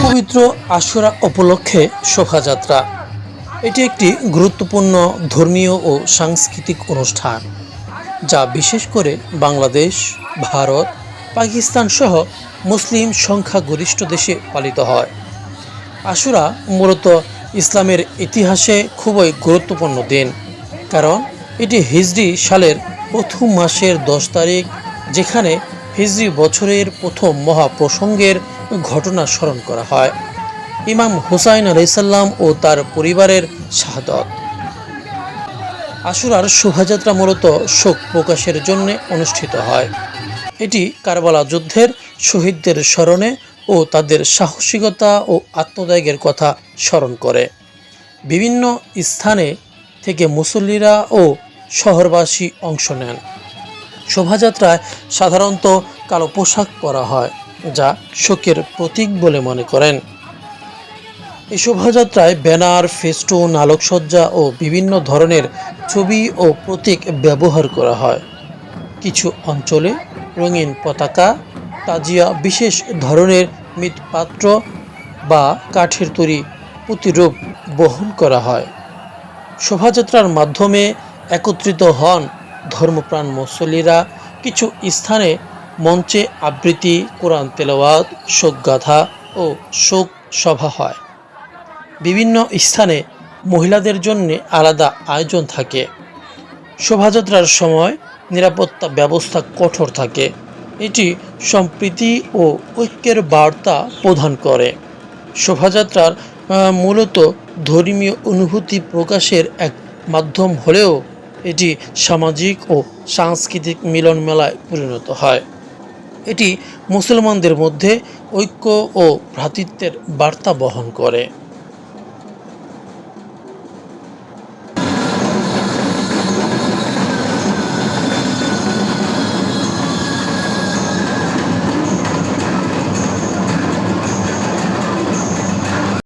পবিত্র আশুরা উপলক্ষে শোভাযাত্রা এটি একটি গুরুত্বপূর্ণ ধর্মীয় ও সাংস্কৃতিক অনুষ্ঠান যা বিশেষ করে বাংলাদেশ, ভারত, পাকিস্তান সহ মুসলিম সংখ্যাগরিষ্ঠ দেশে পালিত হয়। আশুরা মূলত ইসলামের ইতিহাসে খুবই গুরুত্বপূর্ণ দিন, কারণ এটি হিজরি সালের প্রথম মাসের 10 তারিখ, যেখানে হিজরি বছরের প্রথম মহাপ্রসঙ্গের ঘটনা স্মরণ করা হয়, ইমাম হুসাইন আলাইসাল্লাম ও তার পরিবারের শাহাদত। আশুরার শোভাযাত্রা মূলত শোক প্রকাশের জন্য অনুষ্ঠিত হয়। এটি কারবালা যুদ্ধের শহীদদের স্মরণে ও তাদের সাহসিকতা ও আত্মত্যাগের কথা স্মরণ করে। বিভিন্ন স্থানে থেকে মুসল্লিরা ও শহরবাসী অংশ নেন। শোভাযাত্রায় সাধারণত কালো পোশাক পরা হয়, যা শোকের প্রতীক বলে মনে করেন। এই শোভাযাত্রায় ব্যানার, ফেস্টুন, আলোকসজ্জা ও বিভিন্ন ধরনের ছবি ও প্রতীক ব্যবহার করা হয়। কিছু অঞ্চলে রঙিন পতাকা, তাজিয়া, বিশেষ ধরনের মৃৎপাত্র বা কাঠের তৈরি প্রতিরূপ বহন করা হয়। শোভাযাত্রার মাধ্যমে একত্রিত হন ধর্মপ্রাণ মুসল্লিরা। কিছু স্থানে মঞ্চে আবৃত্তি, কোরআন তেলাওয়াত, শোকগাথা ও শোক সভা হয়। বিভিন্ন স্থানে মহিলাদের জন্য আলাদা আয়োজন থাকে। শোভাযাত্রার সময় নিরাপত্তা ব্যবস্থা কঠোর থাকে। এটি সম্প্রীতি ও ঐক্যের বার্তা প্রদান করে। শোভাযাত্রার মূলত ধর্মীয় অনুভূতি প্রকাশের এক মাধ্যম হলেও এটি সামাজিক ও সাংস্কৃতিক মিলন মেলায় পরিণত হয়। এটি মুসলমানদের মধ্যে ঐক্য ও ভ্রাতৃত্বের বার্তা বহন করে।